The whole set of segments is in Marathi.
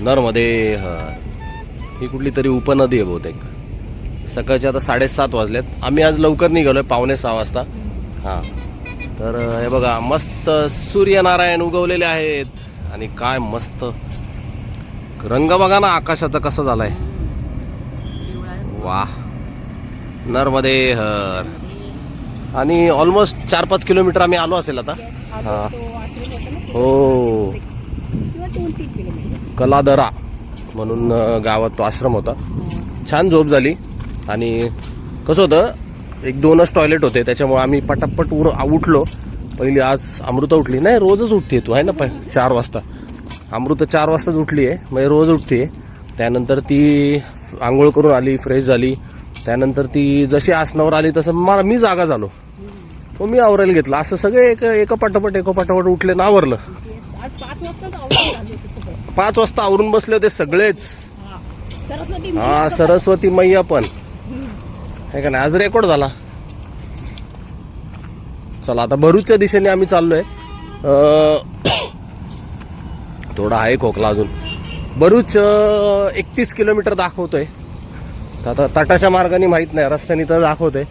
नरमध्ये ही कुठली तरी उपनदी आहे बहुतेक. सकाळचे आता 7:30 वाजलेत. आम्ही आज लवकर निघालोय 5:45 वाजता. हां, तर हे बघा मस्त सूर्यनारायण उगवलेले आहेत आणि काय मस्त रंग बघा ना आकाशाचा कसा झालाय. वा, नरमध्ये हर. आणि ऑलमोस्ट 4-5 किलोमीटर आम्ही आलो असेल आता. हां हो, कलादरा म्हणून गावात तो आश्रम होता. छान झोप झाली. आणि कसं होतं, 1-2च टॉयलेट होते, त्याच्यामुळे आम्ही पटापट उठलो. पहिली आज अमृता उठली. नाही, रोजच उठते तू आहे ना 4 वाजता. अमृता 4 वाजताच उठली आहे, म्हणजे रोज उठते. त्यानंतर ती आंघोळ करून आली, फ्रेश झाली. त्यानंतर ती जशी आसनावर आली तसं मी जागा झालो. मग मी आवरायला घेतलं. असं सगळे एका पाठोपाठ उठले ना आवरलं. 5 वाजता आवरून बसले होते सगळेच. हा, सरस्वती मैया पण आहे का नाही, आज रेकॉर्ड झाला. चला आता भरूचच्या दिशेने आम्ही चाललोय. थोडा आहे खोकला अजून. भरूच 31 किलोमीटर दाखवतोय. आता तटाच्या मार्गाने माहीत नाही, रस्त्याने तर दाखवतोय.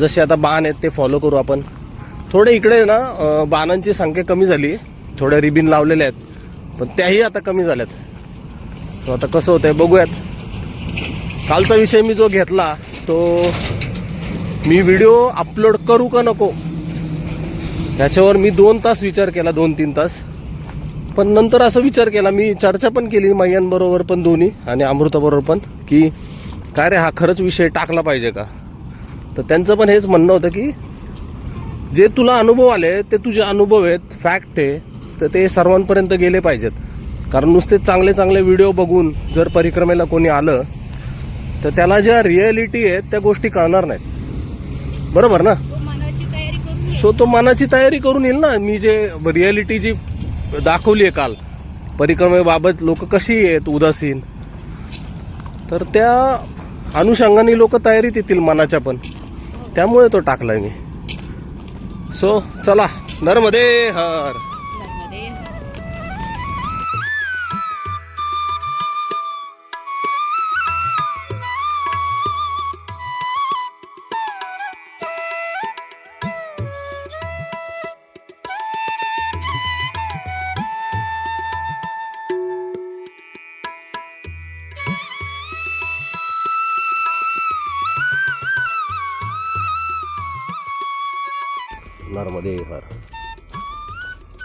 जसे आता बाण आहेत ते फॉलो करू आपण. थोडे इकडे ना बाणांची संख्या कमी झाली. थोड्या रिबिन लावलेल्या आहेत, पण त्याही आता कमी झाल्यात. सो आता कसं होतंय बघूयात. कालचा विषय मी जो घेतला तो मी व्हिडिओ अपलोड करू का नको त्याच्यावर मी 2 तास विचार केला, 2-3 तास. पण नंतर असं विचार केला, मी चर्चा पण केली मैयांबरोबर पण दोन्ही आणि अमृताबरोबर पण, की काय रे हा खरंच विषय टाकला पाहिजे का. तर त्यांचं पण हेच म्हणणं होतं की जे तुला अनुभव आले ते तुझे अनुभव आहेत, फॅक्ट आहे, तर ते सर्वांपर्यंत गेले पाहिजेत. कारण नुसते चांगले चांगले व्हिडिओ बघून जर परिक्रमेला कोणी आलं तर त्याला ज्या रिॲलिटी आहेत त्या गोष्टी कळणार नाहीत. बरोबर ना. सो तो मनाची तयारी करून येईल ना. मी जे रिॲलिटी जी दाखवली आहे काल परिक्रमेबाबत, लोक कशी आहेत उदासीन, तर त्या अनुषंगाने लोक तयारीत येतील मनाच्या पण. त्यामुळे तो टाकलाय मी. सो चला, नरमध्ये हर. नरमध्ये हर.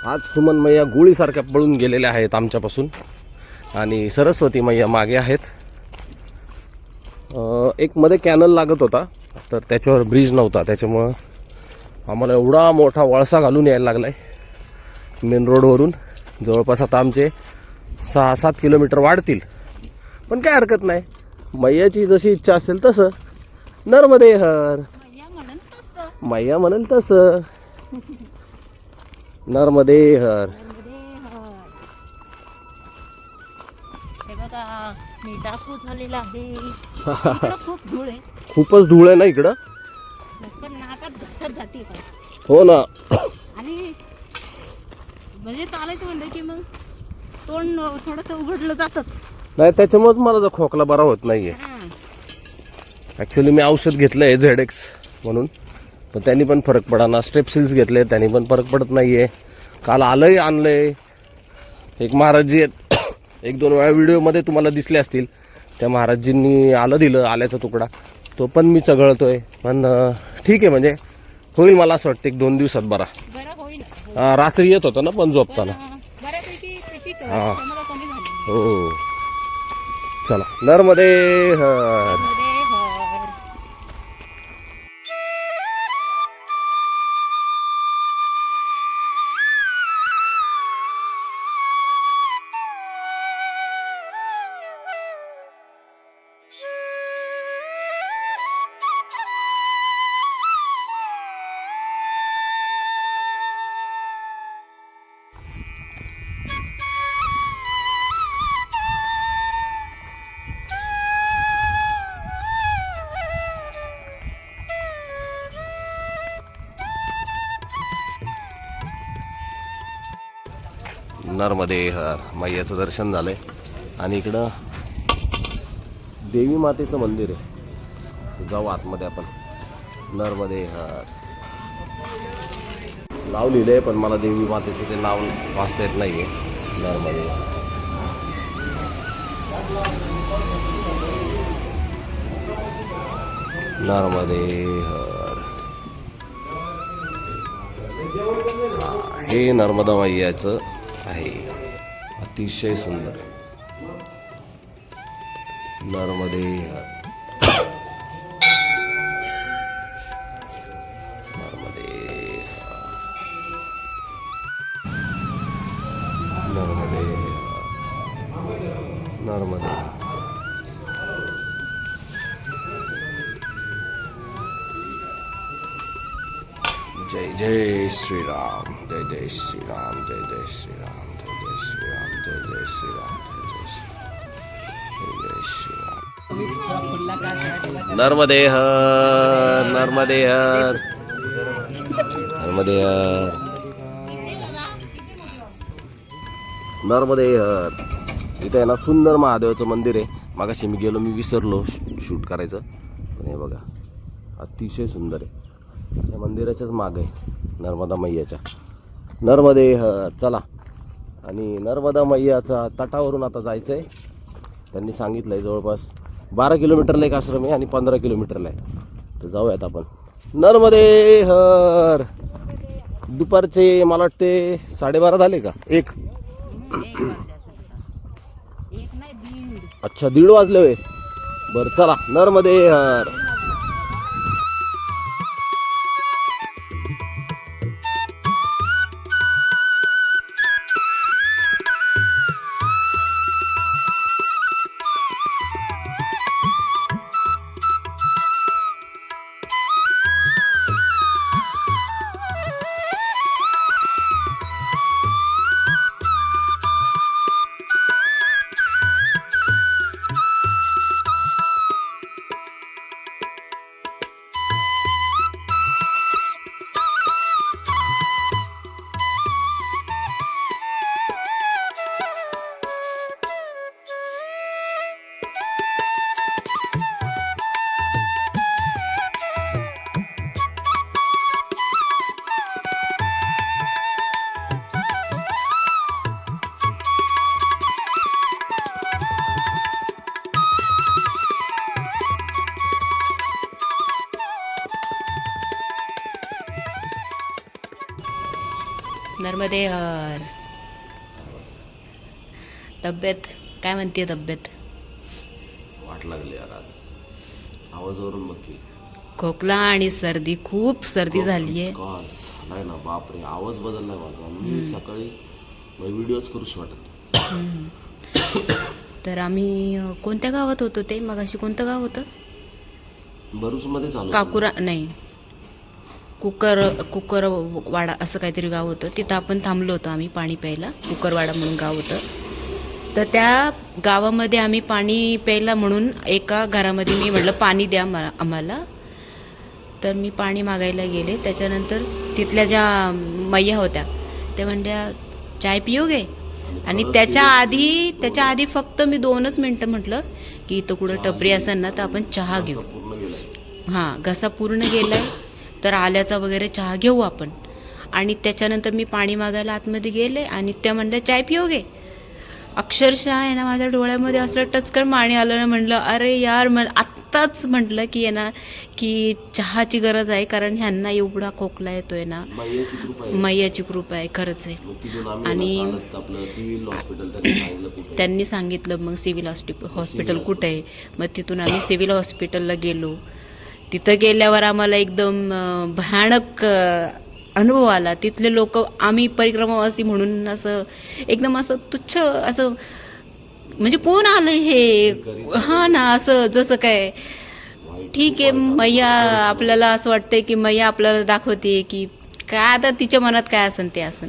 आज सुमन मैया गोळीसारख्या पळून गेलेल्या आहेत आमच्यापासून आणि सरस्वती मैया मागे आहेत. एक मध्ये कॅनल लागत होता, तर त्याच्यावर ब्रिज नव्हता, त्याच्यामुळं आम्हाला एवढा मोठा वळसा घालून यायला लागला आहे मेन रोडवरून. जवळपास आता आमचे 6-7 किलोमीटर वाढतील. पण काय हरकत नाही, मैयाची जशी इच्छा असेल तसं. नरमध्ये हर, मैया म्हणेल तसं. नरमध्ये हर. हे बघा, मी डाकू झालेला आहे. खूप धूळ आहे. खूपच धूळ आहे ना इकडं. पण नाकात घासत जाते. हो ना. आणि म्हणजे चालायचं म्हणलं की मग तोंड थोडंसं उघडलं जातच नाही, त्याच्यामुळेच मला जर खोकला बरा होत नाहीये. ॲक्च्युली मी औषध घेतलं आहे झेडेक्स म्हणून, पण त्यांनी पण फरक पडा. स्ट्रेप्सिल्स घेतले, त्यांनी पण फरक पडत नाही आहे. काल आलंही आणलंय. एक महाराजजी आहेत, 1-2 वेळा व्हिडिओमध्ये तुम्हाला दिसले असतील. त्या महाराजजींनी आलं दिलं, आल्याचा तुकडा, तो पण मी चघळतोय. पण ठीक आहे, म्हणजे होईल. मला असं वाटतं 1-2 दिवसात बरा. रात्री येत होता ना पण झोपताना. हां हो. चला, नरमध्ये हर. नरमध्ये हर. मैयाचं दर्शन झालंय. आणि इकडं देवी मातेचं मंदिर आहे. जाऊ आतमध्ये आपण. नर्मदे हर नाव लिहिलंय पण मला देवी मातेचं ते नाव वाचता येत नाहीये. नर्मदे नर्मदे हर. हे नर्मदा मैयाचं आहे. अतिशय सुंदर. नर्मदे हर. नर्मदे नर्मदे नर्मदे. जय जय श्रीराम. जय जय श्रीराम. जय जय श्रीराम. जय जय श्रीराम. जय जय श्रीराम. जय जय श्रीराम. नर्मदे हर. नर्मदे हर. नर्मदे हर. नर्मदे हर. इथे आहे ना सुंदर महादेवाचं मंदिर आहे. मागाशी मी गेलो, मी विसरलो शूट करायचं, पण हे बघा अतिशय सुंदर आहे. या मंदिराच्याच माग आहे नर्मदा मैयाच्या. नर्मदे हर. चला. आणि नर्मदा मैयाचा तटावरून आता जायचं आहे. त्यांनी सांगितलं आहे जवळपास 12 किलोमीटरला एक आश्रम आहे आणि 15 किलोमीटरला आहे. तर जाऊयात आपण. नर्मदे हर. दुपारचे मला वाटते 12:30 झाले का? 1. अच्छा 1:30 वाजले होय. बरं चला. नर्मदे हर. नर्मदे हर. तब्येत काय म्हणते? तब्येत वाट लागली यार आज. आवाजावरून बघ की. खोकला आणि सर्दी, खूप सर्दी झाली आहे. झालाय ना बापरे. आवाज बदललाय माझा. मी सकाळी व्हिडिओच करूच वाटत. तर आम्ही कोणत्या गावात होतो ते मगाशी? कोणतं गाव होतं? भरूच मध्ये चालू. काकुरा नाही, कुकरवाडा असं काहीतरी गाव होतं. तिथं आपण थांबलो होतो आम्ही पाणी प्यायला. कुकरवाडा म्हणून गाव होतं. तर त्या गावामध्ये आम्ही पाणी प्यायला म्हणून एका घरामध्ये मी म्हटलं पाणी द्या आम्हाला. तर मी पाणी मागायला गेले. त्याच्यानंतर तिथल्या ज्या मैया होत्या त्या म्हणल्या चाय पिओगे. आणि त्याच्या आधी फक्त मी 2च मिनटं म्हटलं की इथं कुठं टपरी असेल ना तर आपण चहा घेऊ. हां, घसा पूर्ण गेलाय तर आल्याचा वगैरे चहा घेऊ आपण. आणि त्याच्यानंतर मी पाणी मागायला आतमध्ये गेले आणि त्या म्हणल्या चाय पिओगे. अक्षरशः आहे ना माझ्या डोळ्यामध्ये असं टचकर पाणी आलं ना. म्हटलं अरे यार, आत्ताच म्हटलं की आहे ना की चहाची गरज आहे, कारण ह्यांना एवढा खोकला येतोय ना. मैयाची कृपा आहे खरंच आहे. आणि त्यांनी सांगितलं मग सिव्हिल हॉस्पिटल कुठं आहे. मग तिथून आम्ही सिव्हिल हॉस्पिटलला गेलो. तिथं गेल्यावर आम्हाला एकदम भयानक अनुभव आला. तिथले लोक, आम्ही परिक्रमावासी म्हणून असं एकदम असं तुच्छ असं, म्हणजे कोण आलं हे. हां ना, असं जसं काय ठीक आहे मैया, आपल्याला असं वाटतंय की मैया आपल्याला दाखवते की काय आता तिच्या मनात काय असन ते असन.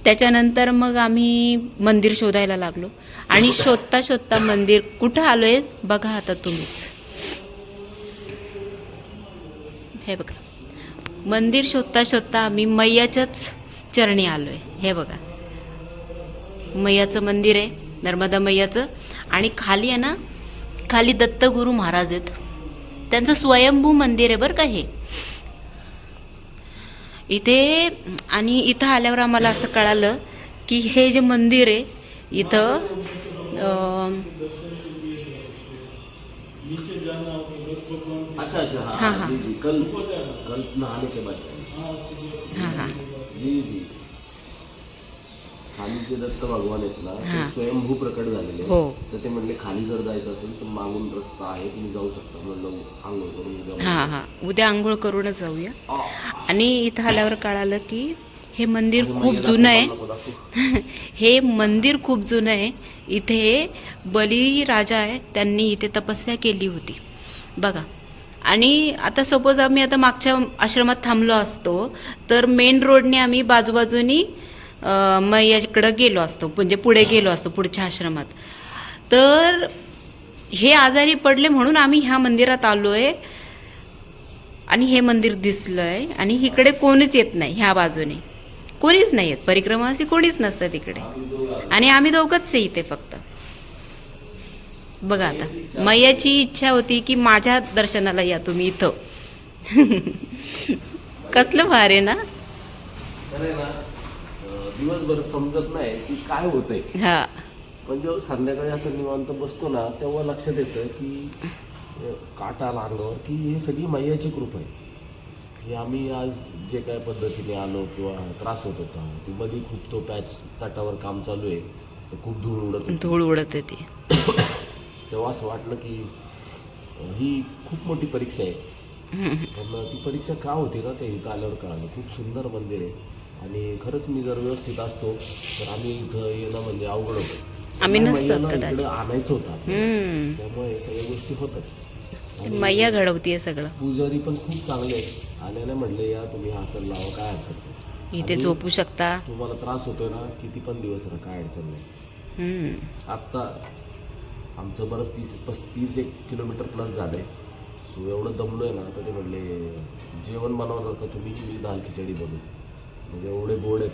त्याच्यानंतर मग आम्ही मंदिर शोधायला लागलो आणि शोधता मंदिर कुठं आलोय बघा आता तुम्हीच. हे बघा, मंदिर शोधता आम्ही मैयाच्याच चरणी आलोय. हे बघा, मैयाचं मंदिर आहे, नर्मदा मैयाचं. आणि खाली आहे ना, खाली दत्तगुरू महाराज आहेत, त्यांचं स्वयंभू मंदिर आहे बरं का हे इथे. आणि इथं आल्यावर आम्हाला असं कळालं की हे जे मंदिर आहे इथं अच्छा अच्छा हाँ, हाँ। जी, जी, कल नहाने के बाद हां हां जी जी खाली जे दत्त भगवान आहेत ना ते हां. स्वयंभू प्रकट झालेले हो. तर ते म्हणले खाली जर जायचं असेल तर मागून रस्ता आहे तुम्ही जाऊ शकता. म्हणलं आंघोळ करून उद्या हां हां उद्या आंघोळ करूनच जाऊया. आणि इथं आल्यावर कळालं की हे मंदिर खूप जुनं आहे. हे मंदिर खूप जुनं आहे. इथे बली राजा आहे, त्यांनी इथे तपस्या केली होती बघा. आणि आता सपोज आम्ही आता मागच्या आश्रमात थांबलो असतो तर मेन रोडने आम्ही बाजूबाजूनी मैयाकडं गेलो असतो, म्हणजे पुढे गेलो असतो पुढच्या आश्रमात. तर हे आजारी पडले म्हणून आम्ही ह्या मंदिरात आलो आहे आणि हे मंदिर दिसलं आहे. आणि इकडे कोणीच येत नाही, ह्या बाजूने कोणीच नाही येत, परिक्रमावासी कोणीच नसतं तिकडे. आणि आम्ही दोघंच आहे इथे फक्त. बघा आता मैयाची इच्छा होती की माझ्या दर्शनाला या तुम्ही इथं. कसलं भार आहे ना. दिवसभर समजत नाही की काय होतंय, हा पण जेव्हा संध्याकाळी असं निवांत बसतो ना तेव्हा लक्षात येतं की काटा आला अंगावर की हे सगळी मैयाची कृपा आहे. की आम्ही आज जे काय पद्धतीने आलो किंवा त्रास होत होता ती मध्ये खूप तो पॅच तटावर काम चालू आहे तर खूप धूळ उडत होती. धूळ उडत होती. तेव्हा असं वाटलं की ही खूप मोठी परीक्षा आहे. पण ती परीक्षा का होती ना ते इथं आल्यावर कळालं. खूप सुंदर मंदिर आहे आणि खरंच मी जर व्यवस्थित असतो तर आम्ही इथं येणं म्हणजे अवघड होतं. आम्ही नसतो मैयाला कदाचित. इकडं आणायचं होतं आपल्याला. त्यामुळे हे सगळ्या गोष्टी होतात. मैया घडवतीये सगळं. पुजारी पण खूप चांगले आहेत. आल्याने म्हणले या तुम्ही आसन लावा काय हरकत नाही. इथे आणि झोपू शकता. तुम्हाला त्रास होतोय ना किती पण दिवस राहा काय अडचण नाही. आत्ता आमचं बरंच 30 किलोमीटर प्लस झालं आहे. सो एवढं दमलो आहे ना तर ते म्हणले जेवण बनवणार का तुम्ही मी दाल खिचडी बनवू. म्हणजे एवढे गोड आहेत.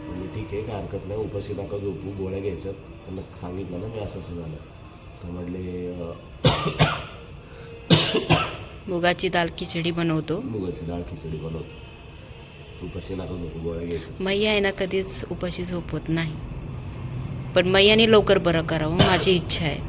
म्हणजे ठीक आहे काय हरकत नाही, उपाशी नका झोपू, गोळ्या घ्यायच्यात. त्यांना सांगितलं ना मी असं झालं तर म्हणले मुगाची दाल खिचडी बनवतो. मुगाची डाळ खिचडी बनवतो, उपाशी नका झोपू, गोळ्या घ्यायच्या. मैया आहे ना कधीच उपाशी झोपवत नाही. पण मैयाने लवकर बरं करावं माझी इच्छा आहे.